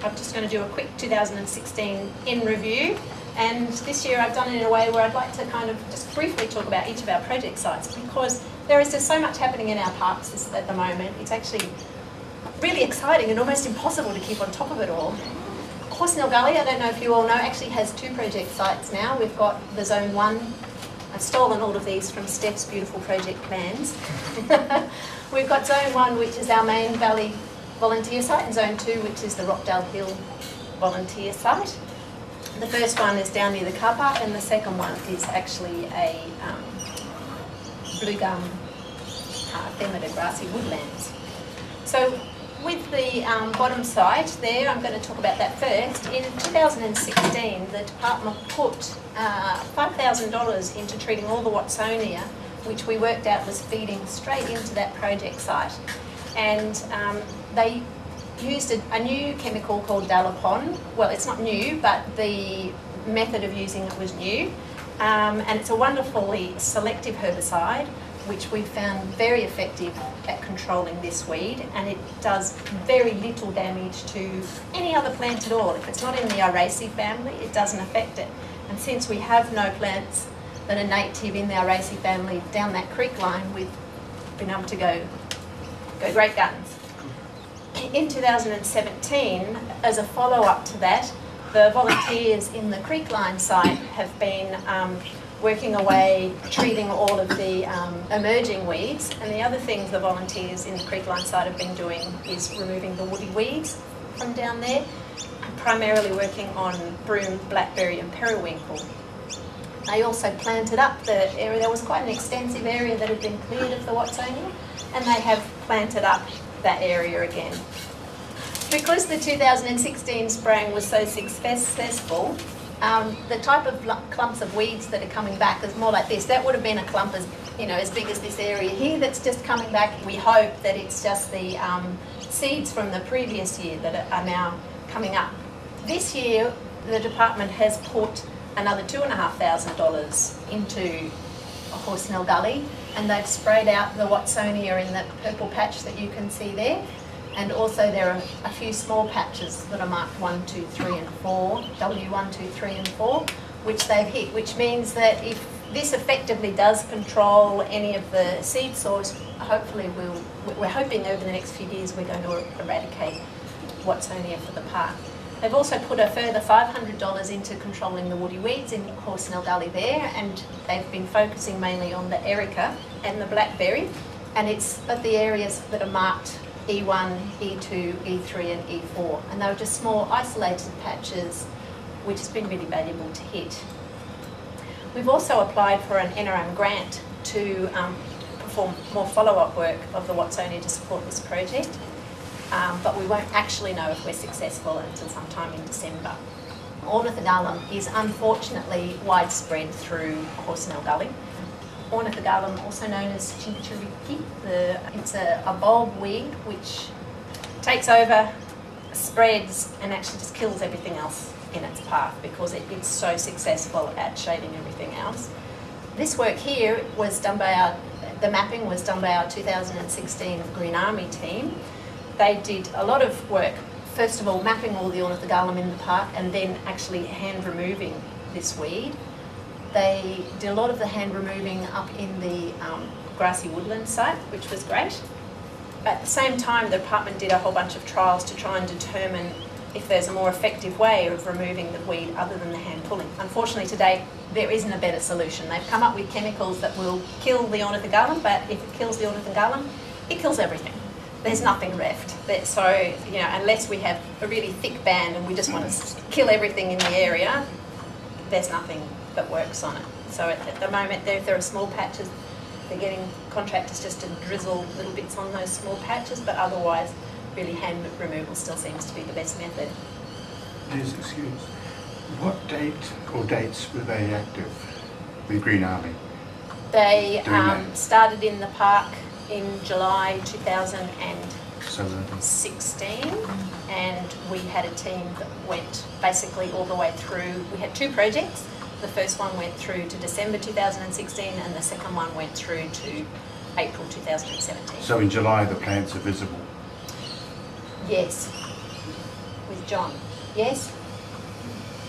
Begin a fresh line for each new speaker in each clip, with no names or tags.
I'm just going to do a quick 2016 in review. And this year I've done it in a way where I'd like to kind of just briefly talk about each of our project sites, because there is just so much happening in our parks at the moment. It's actually really exciting and almost impossible to keep on top of it all. Colonial Gully, I don't know if you all know, actually has 2 project sites now. We've got the Zone 1. I've stolen all of these from Steph's beautiful project plans. We've got Zone 1, which is our main valley volunteer site, and Zone 2, which is the Rockdale Hill volunteer site. The first one is down near the car park, and the second one is actually a blue gum ephemeral grassy woodlands. So with the bottom site there, I'm going to talk about that first. In 2016, the department put $5,000 into treating all the Watsonia, which we worked out was feeding straight into that project site. And they used a new chemical called Dalapon. Well, it's not new, but the method of using it was new. And it's a wonderfully selective herbicide, which we found very effective at controlling this weed, and it does very little damage to any other plant at all. If it's not in the Araceae family, it doesn't affect it. And since we have no plants that are native in the Araceae family down that creek line, we've been able to go great guns. In 2017, as a follow-up to that, the volunteers in the creek line site have been working away, treating all of the emerging weeds. And the other things the volunteers in the creekline site have been doing is removing the woody weeds from down there, primarily working on broom, blackberry and periwinkle. They also planted up the area. There was quite an extensive area that had been cleared of the Watsonia, and they have planted up that area again. Because the 2016 spraying was so successful, the type of clumps of weeds that are coming back is more like this. That would have been a clump as big as this area here that's just coming back. We hope that it's just the seeds from the previous year that are now coming up. This year, the department has put another $2,500 into Horsenell Gully, and they've sprayed out the Watsonia in that purple patch that you can see there. And also there are a few small patches that are marked 1, 2, 3 and 4, W1, 2, 3 and 4, which they've hit, which means that if this effectively does control any of the seed source, hopefully we're hoping over the next few years we're going to eradicate Watsonia for the park. They've also put a further $500 into controlling the woody weeds in Horsenell Gully there, and they've been focusing mainly on the erica and the blackberry, and it's of the areas that are marked E1, E2, E3 and E4, and they were just small isolated patches which has been really valuable to hit. We've also applied for an NRM grant to perform more follow-up work of the Watsonia to support this project, but we won't actually know if we're successful until sometime in December. Ornithogalum is unfortunately widespread through Horsenell Gully. Ornithogalum, also known as chinchuriki, it's a bulb weed which takes over, spreads and actually just kills everything else in its path because it's so successful at shading everything else. This work here was done by the mapping was done by our 2016 Green Army team. They did a lot of work, first of all mapping all the ornithogalum in the park and then actually hand removing this weed. They did a lot of the hand removing up in the grassy woodland site, which was great. At the same time, the department did a whole bunch of trials to try and determine if there's a more effective way of removing the weed other than the hand pulling. Unfortunately, today, there isn't a better solution. They've come up with chemicals that will kill the ornithogalum, but if it kills the ornithogalum, it kills everything. There's nothing left. So, unless we have a really thick band and we just want to kill everything in the area, there's nothing that works on it. So at the moment, there are small patches. They're getting contractors just to drizzle little bits on those small patches, but otherwise, really hand removal still seems to be the best method.
Please excuse. What date or dates were they active, the Green Army?
They started in the park in July 2016, and we had a team that went basically all the way through. We had 2 projects. The first one went through to December 2016 and the second one went through to April 2017.
So in July the plants are visible?
Yes. with John. Yes?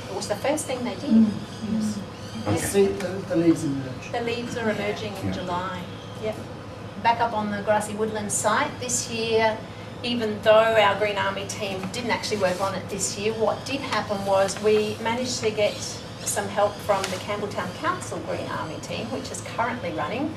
It was the first thing they did.
Yes.
Okay.
See, the leaves emerge.
The leaves are emerging in
Yeah.
July. Yep. Back up on the grassy woodland site this year, even though our Green Army team didn't actually work on it this year, what did happen was we managed to get some help from the Campbelltown Council Green Army team, which is currently running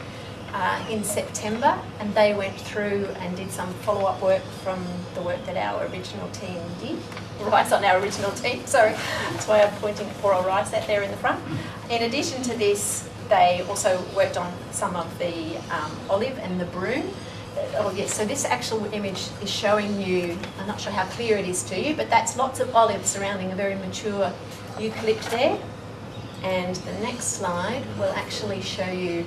in September, and they went through and did some follow-up work from the work that our original team did. Rice on our original team, sorry. That's why I'm pointing at poor old Rice out there in the front. In addition to this, they also worked on some of the olive and the broom. Oh yes, so this actual image is showing you, I'm not sure how clear it is to you, but that's lots of olives surrounding a very mature eucalypt there. And the next slide will actually show you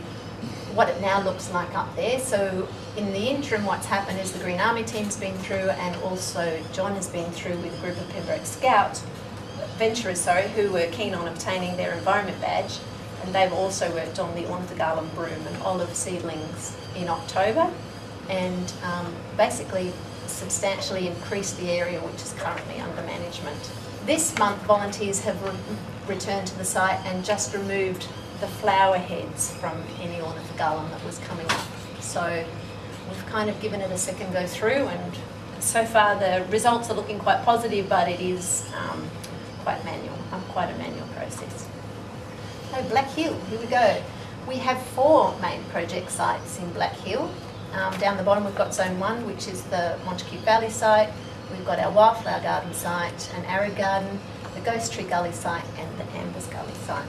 what it now looks like up there. So in the interim, what's happened is the Green Army team's been through, and also John has been through with a group of Pembroke Scouts, venturers, who were keen on obtaining their environment badge, and they've also worked on the ornithogalum broom and olive seedlings in October, and basically substantially increased the area which is currently under management. This month, volunteers have returned to the site and just removed the flower heads from any ornithogalum that was coming up. So we've kind of given it a second go through, and so far the results are looking quite positive, but it is quite a manual process. So Black Hill, here we go. We have 4 main project sites in Black Hill. Down the bottom we've got Zone 1, which is the Montacute Valley site. We've got our Wildflower Garden site, an Arid Garden, the Ghost Tree Gully site and the Ambers Gully site.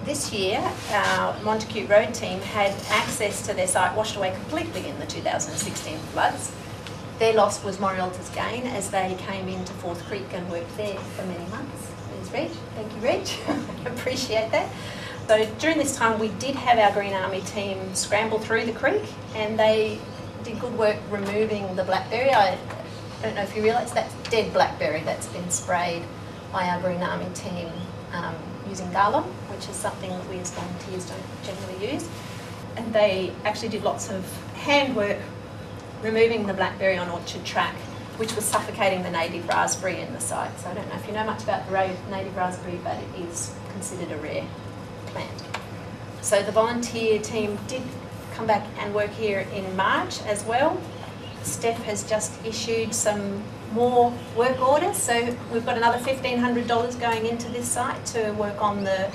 This year, our Montacute Road team had access to their site washed away completely in the 2016 floods. Their loss was Morialta's gain as they came into Forth Creek and worked there for many months. There's Reg. Thank you, Reg. Appreciate that. So during this time, we did have our Green Army team scramble through the creek, and they did good work removing the blackberry. I don't know if you realise that's dead blackberry that's been sprayed by our Green Army team using Garlum, which is something that we as volunteers don't generally use. And they actually did lots of handwork removing the blackberry on Orchard Track, which was suffocating the native raspberry in the site. So I don't know if you know much about the native raspberry, but it is considered a rare plant. So the volunteer team did come back and work here in March as well. Steph has just issued some more work orders, so we've got another $1,500 going into this site to work on the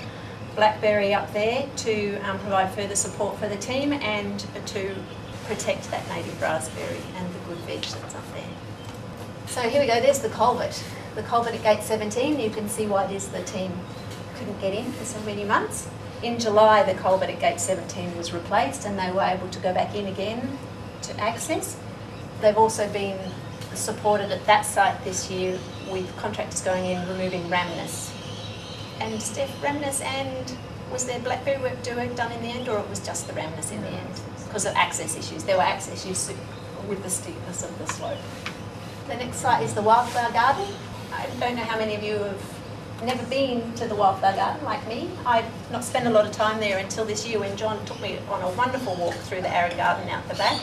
blackberry up there to provide further support for the team and to protect that native raspberry and the good veg that's up there. So here we go, there's the culvert. The culvert at gate 17, you can see why it is the team couldn't get in for so many months. In July, the culvert at gate 17 was replaced and they were able to go back in again to access. They've also been supported at that site this year with contractors going in removing rhamnus. And Steph, rhamnus, and was there blackberry work done in the end, or it was just the rhamnus in the end? Because of access issues. There were access issues with the steepness of the slope. The next site is the Wildflower Garden. I don't know how many of you have never been to the Wildflower Garden like me. I'd not spent a lot of time there until this year when John took me on a wonderful walk through the Arid Garden out the back,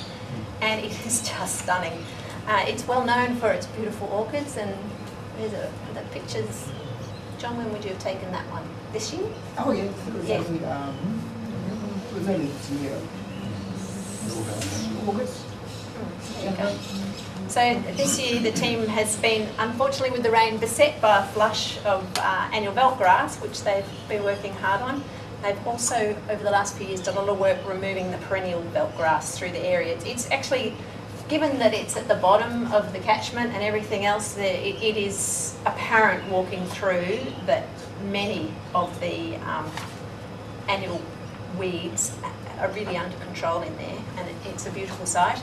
and it is just stunning. It's well known for its beautiful orchids, and there's the pictures. John, when would you have taken that one? This year?
Oh yeah, it was
Yeah.
only, this year. August.
There you go. So this year the team has been, unfortunately with the rain, beset by a flush of annual veld grass, which they've been working hard on. They've also, over the last few years, done a lot of work removing the perennial veld grass through the area. It's actually, given that it's at the bottom of the catchment and everything else, it is apparent walking through that many of the annual weeds are really under control in there, and it's a beautiful site.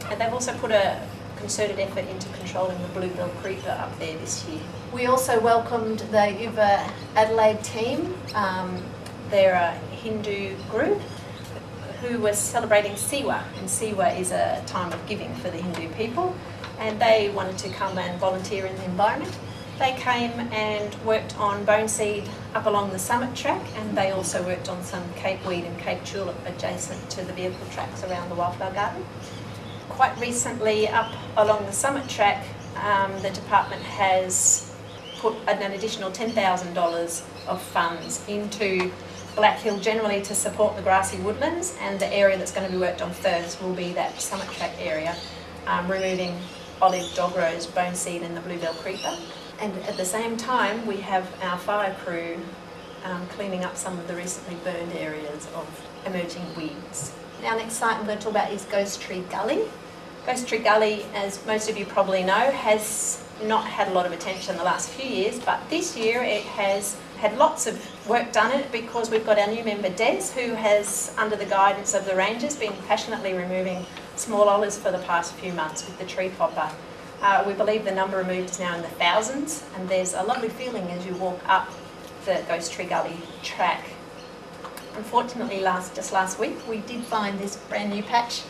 And they've also put a concerted effort into controlling the bluebell creeper up there this year. We also welcomed the Uva Adelaide team. They're a Hindu group who was celebrating Siwa, and Siwa is a time of giving for the Hindu people, and they wanted to come and volunteer in the environment. They came and worked on bone seed up along the summit track, and they also worked on some cape weed and cape tulip adjacent to the vehicle tracks around the Wildflower Garden. Quite recently, up along the summit track, the department has put an additional $10,000 of funds into Black Hill generally to support the grassy woodlands, and the area that's going to be worked on first will be that Summit Track area, removing olive, dog rose, bone seed and the bluebell creeper. And at the same time we have our fire crew cleaning up some of the recently burned areas of emerging weeds. Our next site I'm going to talk about is Ghost Tree Gully. Ghost Tree Gully, as most of you probably know, has not had a lot of attention the last few years, but this year it has had lots of work done in it because we've got our new member Des, who has, under the guidance of the rangers, been passionately removing small olives for the past few months with the tree popper. We believe the number removed is now in the thousands, and there's a lovely feeling as you walk up the Ghost Tree Gully track. Unfortunately, just last week we did find this brand new patch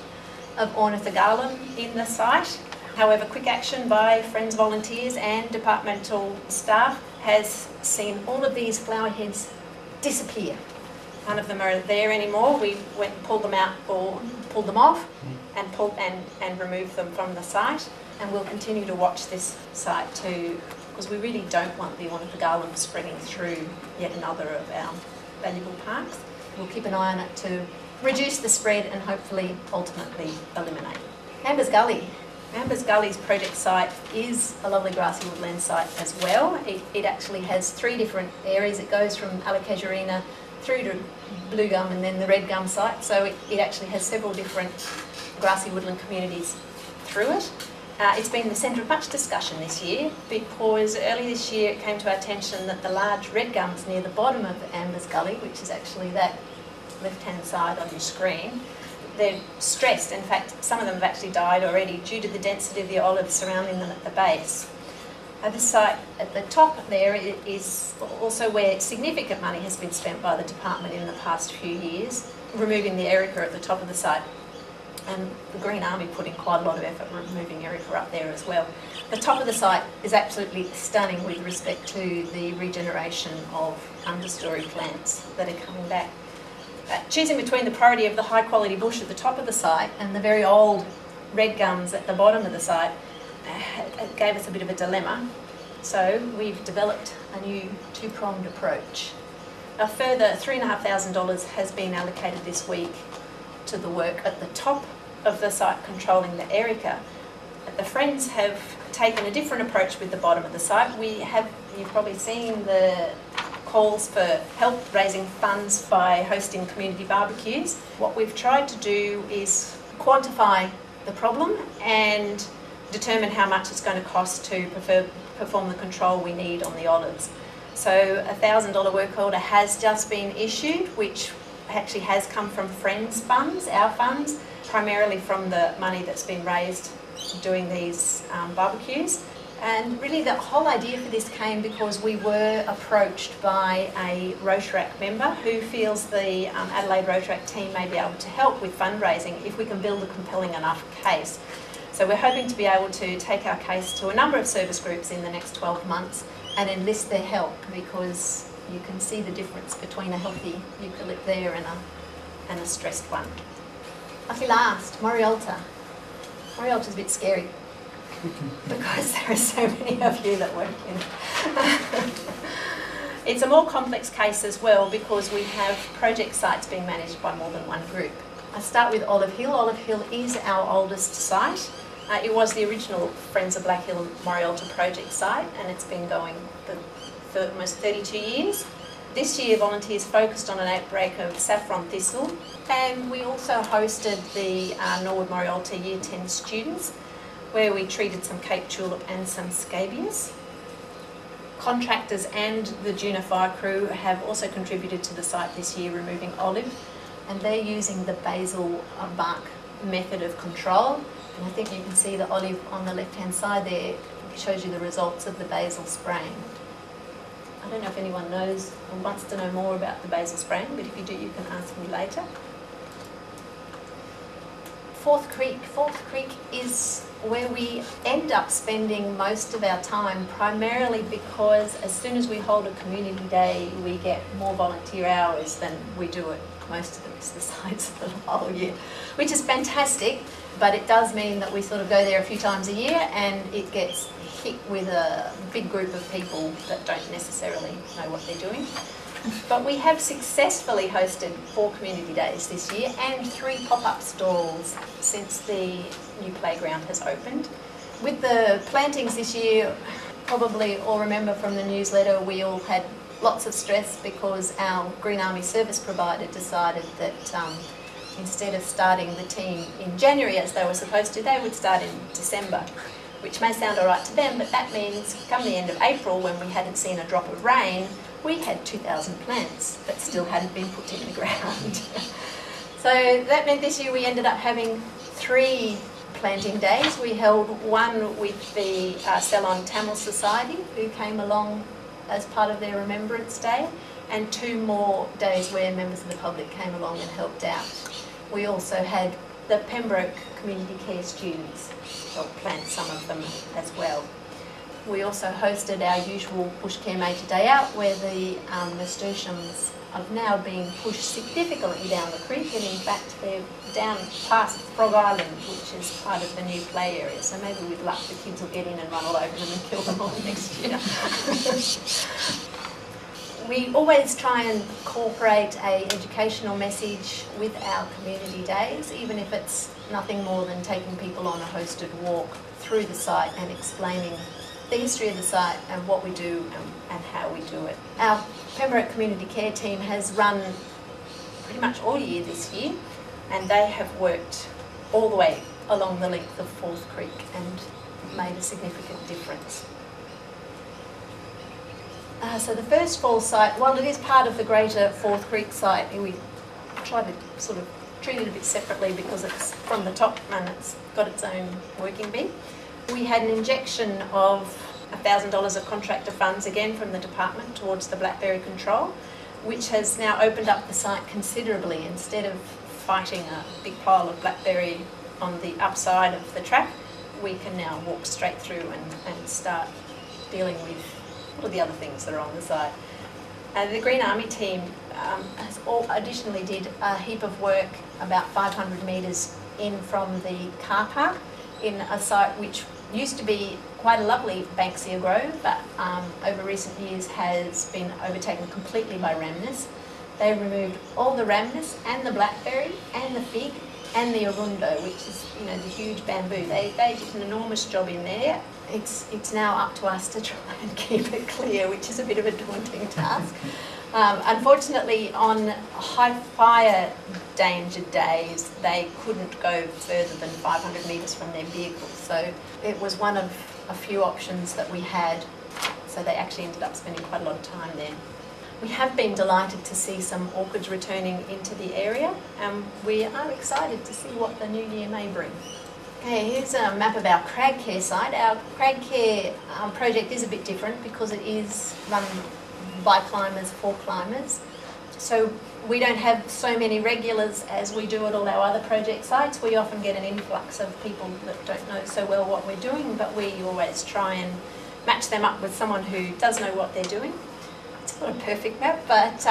of ornithogalum in the site. However, quick action by Friends volunteers and departmental staff has seen all of these flower heads disappear. None of them are there anymore. We went and pulled them out, or pulled them off and removed them from the site. And we'll continue to watch this site too, because we really don't want the ornithogalum spreading through yet another of our valuable parks. We'll keep an eye on it to reduce the spread and hopefully ultimately eliminate. Ambers Gully. Ambers Gully's project site is a lovely grassy woodland site as well. It actually has 3 different areas. It goes from Alocasuarina through to Blue Gum and then the Red Gum site. So it actually has several different grassy woodland communities through it. It's been the centre of much discussion this year because early this year it came to our attention that the large red gums near the bottom of the Ambers Gully, which is actually that left-hand side on your screen, they're stressed. In fact, some of them have actually died already due to the density of the olives surrounding them at the base. This site at the top there is also where significant money has been spent by the department in the past few years, removing the erica at the top of the site. And the Green Army put in quite a lot of effort removing erica up there as well. The top of the site is absolutely stunning with respect to the regeneration of understory plants that are coming back. Choosing between the priority of the high quality bush at the top of the site and the very old red gums at the bottom of the site it gave us a bit of a dilemma. So we've developed a new 2-pronged approach. A further $3,500 has been allocated this week to the work at the top of the site controlling the erica. The Friends have taken a different approach with the bottom of the site. You've probably seen the calls for help raising funds by hosting community barbecues. What we've tried to do is quantify the problem and determine how much it's going to cost to perform the control we need on the olives. So a $1,000 work order has just been issued, which actually has come from Friends funds, our funds, primarily from the money that's been raised doing these barbecues. And really the whole idea for this came because we were approached by a Rotaract member who feels the Adelaide Rotaract team may be able to help with fundraising if we can build a compelling enough case. So we're hoping to be able to take our case to a number of service groups in the next 12 months and enlist their help, because you can see the difference between a healthy eucalypt there and a stressed one. Lucky last, Morialta. Morialta's a bit scary because there are so many of you that work in it. It's a more complex case as well because we have project sites being managed by more than one group. I start with Olive Hill. Olive Hill is our oldest site. It was the original Friends of Black Hill Morialta project site, and it's been going for almost 32 years. This year volunteers focused on an outbreak of saffron thistle, and we also hosted the Norwood Morialta Year 10 students, where we treated some Cape Tulip and some scabious. Contractors and the Juna fire crew have also contributed to the site this year, removing olive, and they're using the basil bark method of control. And I think you can see the olive on the left-hand side there. It shows you the results of the basil spraying. I don't know if anyone knows or wants to know more about the basil spraying, but if you do, you can ask me later. Fourth Creek. Fourth Creek is where we end up spending most of our time, primarily because as soon as we hold a community day, we get more volunteer hours than we do at most of the rest of the sites for the whole year, which is fantastic, but it does mean that we sort of go there a few times a year and it gets hit with a big group of people that don't necessarily know what they're doing. But we have successfully hosted 4 community days this year and 3 pop-up stalls since the new playground has opened. With the plantings this year, probably all remember from the newsletter, we all had lots of stress because our Green Army service provider decided that instead of starting the team in January as they were supposed to, they would start in December, which may sound all right to them, but that means come the end of April, when we hadn't seen a drop of rain, we had 2,000 plants that still hadn't been put in the ground. So that meant this year we ended up having 3 planting days. We held one with the Ceylon Tamil Society, who came along as part of their Remembrance Day, and 2 more days where members of the public came along and helped out. We also had the Pembroke Community Care students help plant some of them as well. We also hosted our usual Bush Care Major Day Out, where the nasturtiums have now been pushed significantly down the creek, and in fact they're down past Frog Island, which is part of the new play area. So maybe with luck the kids will get in and run all over them and kill them all next year. We always try and incorporate an educational message with our community days, even if it's nothing more than taking people on a hosted walk through the site and explaining the history of the site and what we do and how we do it. Our Pembroke Community Care team has run pretty much all year this year, and they have worked all the way along the length of Forth Creek and made a significant difference. So the first fall site, while it is part of the greater Forth Creek site, we try to sort of treat it a bit separately because it's from the top and it's got its own working bee. We had an injection of $1,000 of contractor funds again from the department towards the blackberry control, which has now opened up the site considerably. Instead of fighting a big pile of blackberry on the upside of the track, we can now walk straight through and start dealing with all of the other things that are on the site. The Green Army team additionally did a heap of work about 500 metres in from the car park in a site which used to be quite a lovely Banksia grove, but over recent years has been overtaken completely by rhamnus. They removed all the rhamnus and the blackberry and the fig and the arundo, which is, you know, the huge bamboo. They did an enormous job in there. It's now up to us to try and keep it clear, which is a bit of a daunting task. Unfortunately, on high fire danger days, they couldn't go further than 500 metres from their vehicles. So it was one of a few options that we had. So they actually ended up spending quite a lot of time there. We have been delighted to see some orchids returning into the area, and we are excited to see what the new year may bring. Okay, here's a map of our Crag Care site. Our Crag Care project is a bit different because it is run by climbers for climbers. So we don't have so many regulars as we do at all our other project sites. We often get an influx of people that don't know so well what we're doing, but we always try and match them up with someone who does know what they're doing. It's not a perfect map, but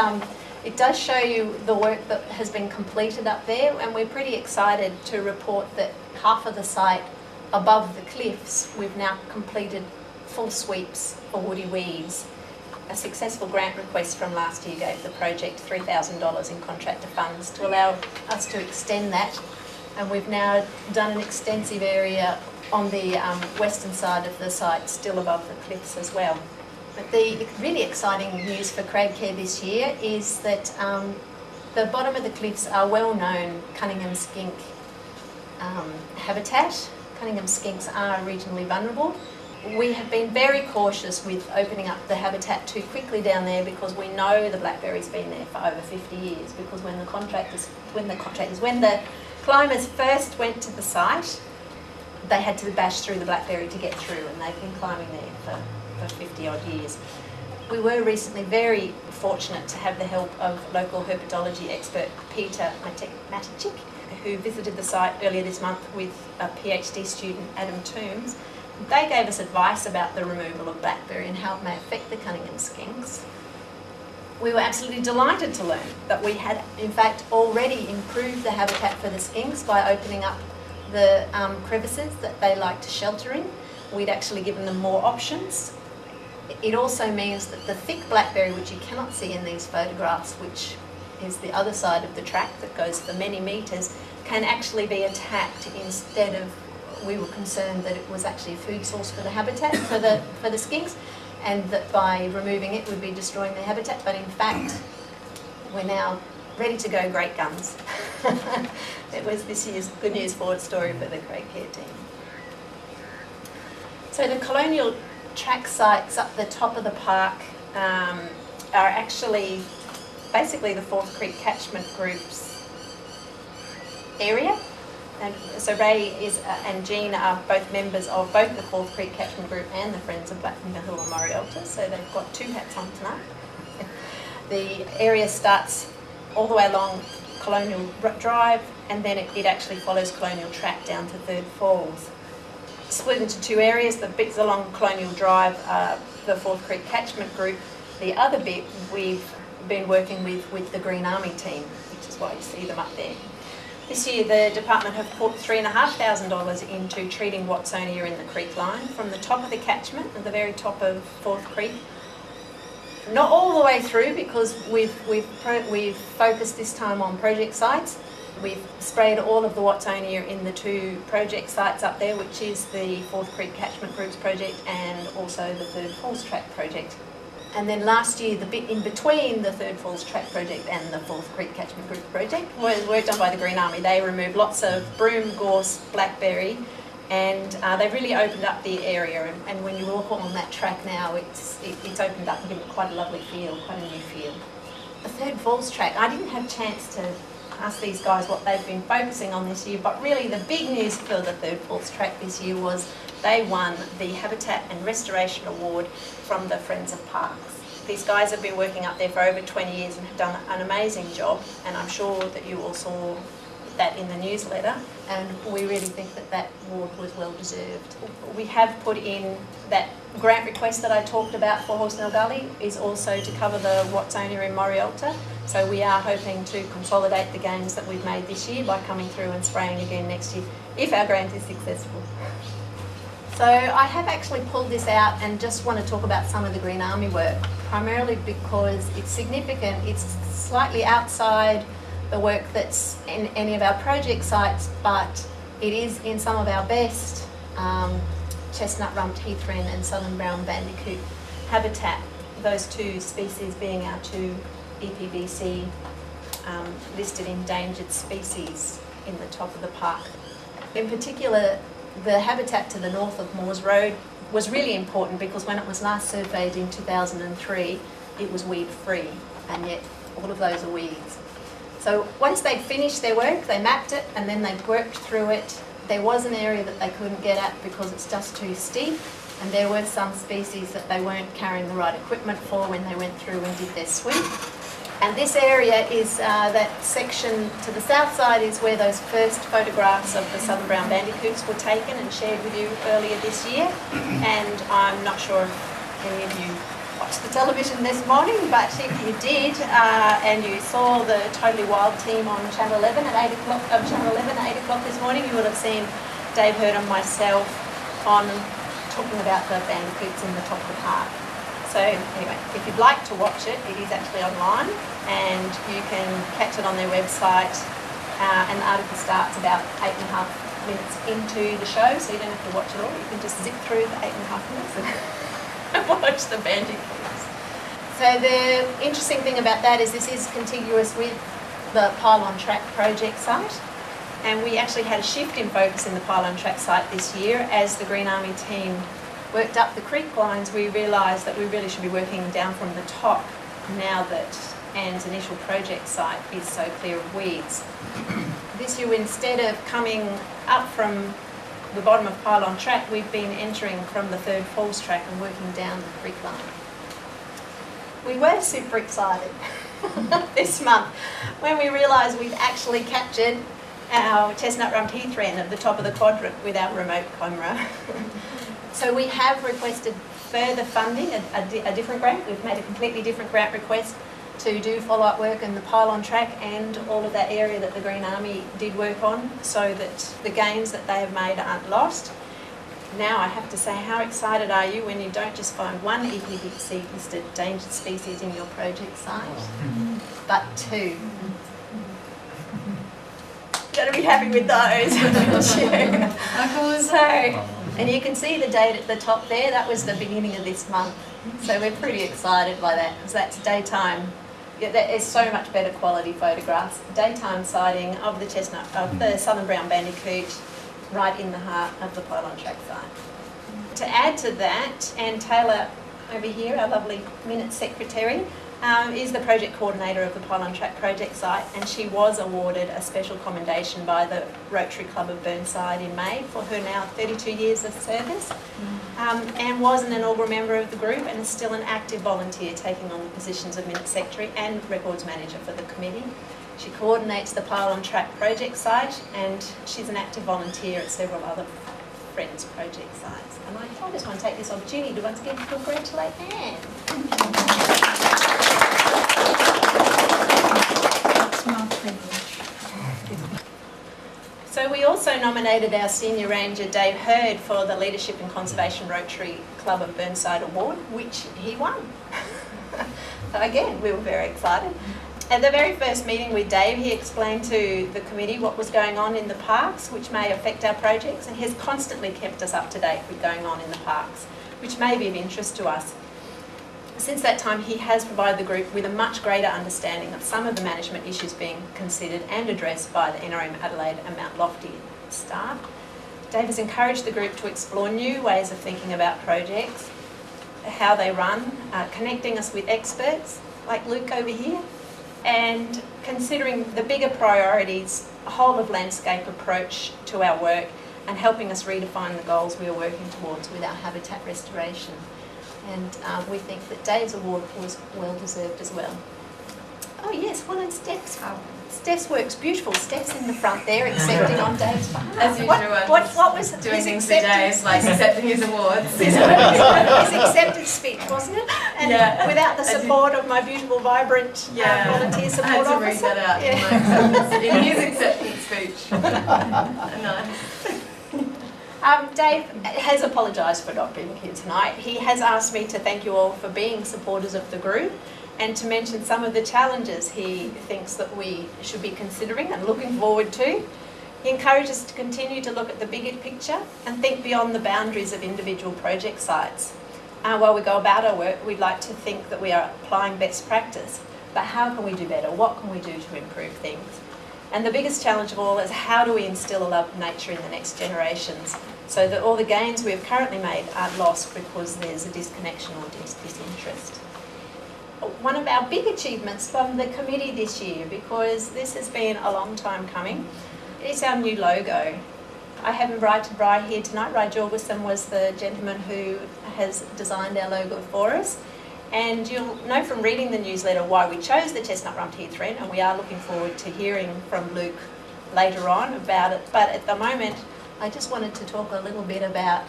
it does show you the work that has been completed up there, and we're pretty excited to report that half of the site above the cliffs we've now completed full sweeps for woody weeds. A successful grant request from last year gave the project $3,000 in contractor funds to allow us to extend that, and we've now done an extensive area on the western side of the site, still above the cliffs as well. But the really exciting news for Crag Care this year is that the bottom of the cliffs are well-known Cunningham skink habitat. Cunningham skinks are regionally vulnerable. We have been very cautious with opening up the habitat too quickly down there because we know the blackberry's been there for over 50 years, because when the climbers first went to the site, they had to bash through the blackberry to get through, and they've been climbing there for 50 odd years. We were recently very fortunate to have the help of local herpetology expert Peter Matichik, who visited the site earlier this month with a PhD student, Adam Toombs. They gave us advice about the removal of blackberry and how it may affect the Cunningham skinks. We were absolutely delighted to learn that we had in fact already improved the habitat for the skinks by opening up the crevices that they like to shelter in. we'd actually given them more options. It also means that the thick blackberry, which you cannot see in these photographs, which is the other side of the track that goes for many metres, can actually be attacked instead of, we were concerned that it was actually a food source for the habitat for the skinks, and that by removing it would be destroying the habitat, but in fact we're now ready to go, great guns. It was this year's Good News Forward story for the Crag Care team. So the Colonial Track sites up the top of the park are actually basically the Fourth Creek Catchment Group's area. And so Ray and Jean are both members of both the Fourth Creek Catchment Group and the Friends of Blackfinger Hill and Morialta, so they've got two hats on tonight. The area starts all the way along Colonial Drive, and then it actually follows Colonial Track down to Third Falls. Split into two areas. The bits along Colonial Drive are the Fourth Creek Catchment Group. The other bit we've been working with the Green Army team, which is why you see them up there. This year the department have put $3,500 into treating Watsonia in the creek line from the top of the catchment at the very top of Fourth Creek. Not all the way through, because we've focused this time on project sites. We've sprayed all of the Watsonia in the two project sites up there, which is the Fourth Creek Catchment Group's project and also the Third Falls Track project. And then last year, the bit in between the Third Falls Track project and the Fourth Creek Catchment Group project was work done by the Green Army. They removed lots of broom, gorse, blackberry, and they really opened up the area. And when you walk on that track now, it's opened up and given it quite a lovely feel, quite a new feel. The Third Falls Track, I didn't have a chance to ask these guys what they've been focusing on this year, but really the big news for the Third Falls Track this year was they won the Habitat and Restoration Award from the Friends of Parks. These guys have been working up there for over 20 years and have done an amazing job, and I'm sure that you all saw that in the newsletter, and we really think that that award was well deserved. We have put in that grant request that I talked about for Horsnell Gully is also to cover the Watsonia in Morialta, so we are hoping to consolidate the gains that we've made this year by coming through and spraying again next year, if our grant is successful. So I have actually pulled this out and just want to talk about some of the Green Army work, primarily because it's significant. It's slightly outside the work that's in any of our project sites, but it is in some of our best chestnut-rumped heath wren and southern brown bandicoot habitat, those two species being our two EPBC listed endangered species in the top of the park. In particular, the habitat to the north of Moores Road was really important because when it was last surveyed in 2003, it was weed free, and yet all of those are weeds. So once they'd finished their work, they mapped it and then they worked through it. There was an area that they couldn't get at because it's just too steep, and there were some species that they weren't carrying the right equipment for when they went through and did their sweep. And this area is, that section to the south side is where those first photographs of the southern brown bandicoots were taken and shared with you earlier this year. And I'm not sure if any of you watched the television this morning, but if you did and you saw the Totally Wild team on Channel 11 at 8 o'clock this morning, you would have seen Dave Hurd and myself on talking about the bandicoots in the top of the park. So anyway, if you'd like to watch it, it is actually online and you can catch it on their website, and the article starts about 8.5 minutes into the show, so you don't have to watch it all. You can just zip through the 8.5 minutes and watch the bandicoots. So the interesting thing about that is this is contiguous with the Pylon Track project site, and we actually had a shift in focus in the Pylon Track site this year. As the Green Army team worked up the creek lines, we realised that we really should be working down from the top now that Anne's initial project site is so clear of weeds. This year, instead of coming up from the bottom of Pylon Track, we've been entering from the Third Falls Track and working down the creek line. We were super excited this month when we realised we'd actually captured our chestnut-rumped heath wren at the top of the quadrant with our remote camera. So we have requested further funding, a different grant. We've made a completely different grant request to do follow-up work in the Pylon Track and all of that area that the Green Army did work on, so that the gains that they have made aren't lost. Now I have to say, how excited are you when you don't just find one EPC listed endangered species in your project site, but 2? You've got to be happy with those, haven't you? So, and you can see the date at the top there, that was the beginning of this month. So we're pretty excited by that, because that's daytime. Yeah, there is so much better quality photographs. Daytime sighting of the chestnut, of the southern brown bandicoot, right in the heart of the Pylon Track site. To add to that, Anne Taylor over here, our lovely Minute Secretary, is the project coordinator of the Pylon Track project site, and she was awarded a special commendation by the Rotary Club of Burnside in May for her now 32 years of service. Anne was an inaugural member of the group and is still an active volunteer, taking on the positions of Minute Secretary and Records Manager for the committee. She coordinates the Pylon Track project site, and she's an active volunteer at several other Friends project sites. And I just want to take this opportunity to once again congratulate Anne.
It's my privilege.
So we also nominated our Senior Ranger Dave Hurd for the Leadership in Conservation Rotary Club of Burnside Award, which he won. So again, we were very excited. At the very first meeting with Dave, he explained to the committee what was going on in the parks, which may affect our projects, and he has constantly kept us up to date with going on in the parks, which may be of interest to us. Since that time, he has provided the group with a much greater understanding of some of the management issues being considered and addressed by the NRM Adelaide and Mount Lofty staff. Dave has encouraged the group to explore new ways of thinking about projects, how they run, connecting us with experts like Luke over here, and considering the bigger priorities, a whole of landscape approach to our work, and helping us redefine the goals we are working towards with our habitat restoration. And we think that Dave's award was well deserved as well. Oh yes, well, and Steph's. Steph's work's beautiful. Steph's in the front there, accepting on Dave's behalf.
As usual,
what was
doing
his
things for Dave, like accepting his awards.
His acceptance speech, wasn't it? And
yeah.
Without the support of my beautiful, vibrant volunteer support
I had to
officer.
read that out in his acceptance speech. Nice.
Dave has apologised for not being here tonight. He has asked me to thank you all for being supporters of the group, and to mention some of the challenges he thinks that we should be considering and looking forward to. He encourages us to continue to look at the bigger picture and think beyond the boundaries of individual project sites. While we go about our work, we'd like to think that we are applying best practice, but how can we do better? What can we do to improve things? And the biggest challenge of all is, how do we instill a love of nature in the next generations so that all the gains we have currently made aren't lost because there's a disconnection or disinterest? One of our big achievements from the committee this year, because this has been a long time coming, is our new logo. I have invited Bri here tonight. Bri Jorgensen was the gentleman who has designed our logo for us. And you'll know from reading the newsletter why we chose the chestnut rump heath wren, and we are looking forward to hearing from Luke later on about it. But at the moment, I just wanted to talk a little bit about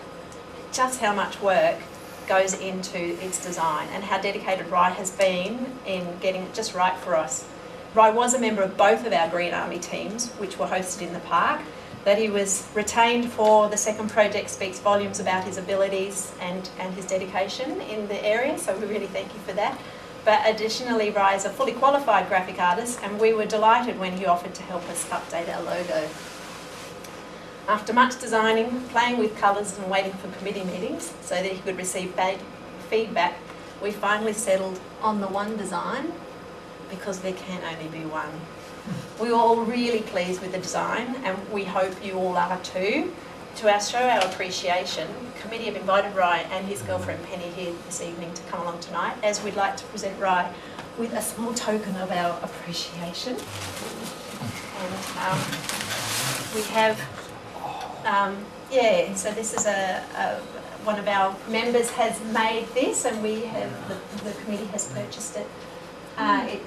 just how much work goes into its design and how dedicated Rye has been in getting it just right for us. Rye was a member of both of our Green Army teams, which were hosted in the park. That he was retained for the second project speaks volumes about his abilities and his dedication in the area, so we really thank you for that. But additionally, Rye is a fully qualified graphic artist, and we were delighted when he offered to help us update our logo. After much designing, playing with colours and waiting for committee meetings so that he could receive feedback, we finally settled on the one design, because there can only be one. We were all really pleased with the design, and we hope you all are too. To show our appreciation, the committee have invited Rye and his girlfriend Penny here this evening to come along tonight, as we'd like to present Rye with a small token of our appreciation. And we have, so this is one of our members has made this, and we have, the committee has purchased it.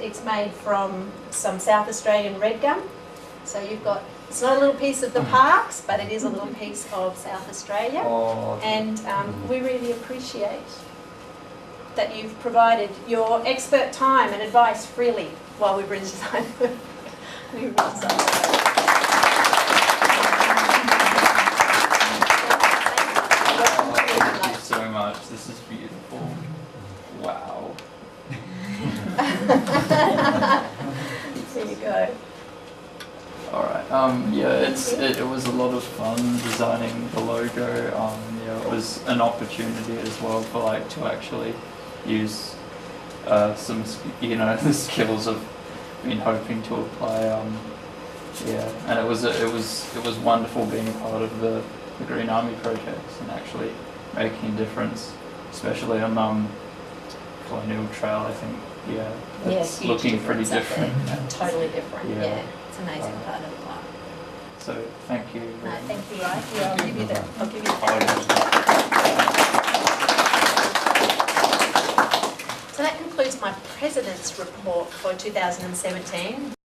It's made from some South Australian red gum. So you've got, it's not a little piece of the parks, but it is a little piece of South Australia. And we really appreciate that you've provided your expert time and advice freely while we've redesigned it.
much. This is beautiful. Wow.
There you go.
All right. Yeah, it was a lot of fun designing the logo. Yeah, it was an opportunity as well for to actually use some the skills I've been hoping to apply. Yeah, and it was wonderful being a part of the Green Army projects and actually making a difference, especially on Colonial Track. I think it's
huge
looking pretty
difference up
different.
there.
Yeah.
Totally different.
Yeah.
Yeah, it's an amazing part of the park.
So thank you.
Thank you, right? Yeah, I'll give you the. So that concludes my President's Report for 2017.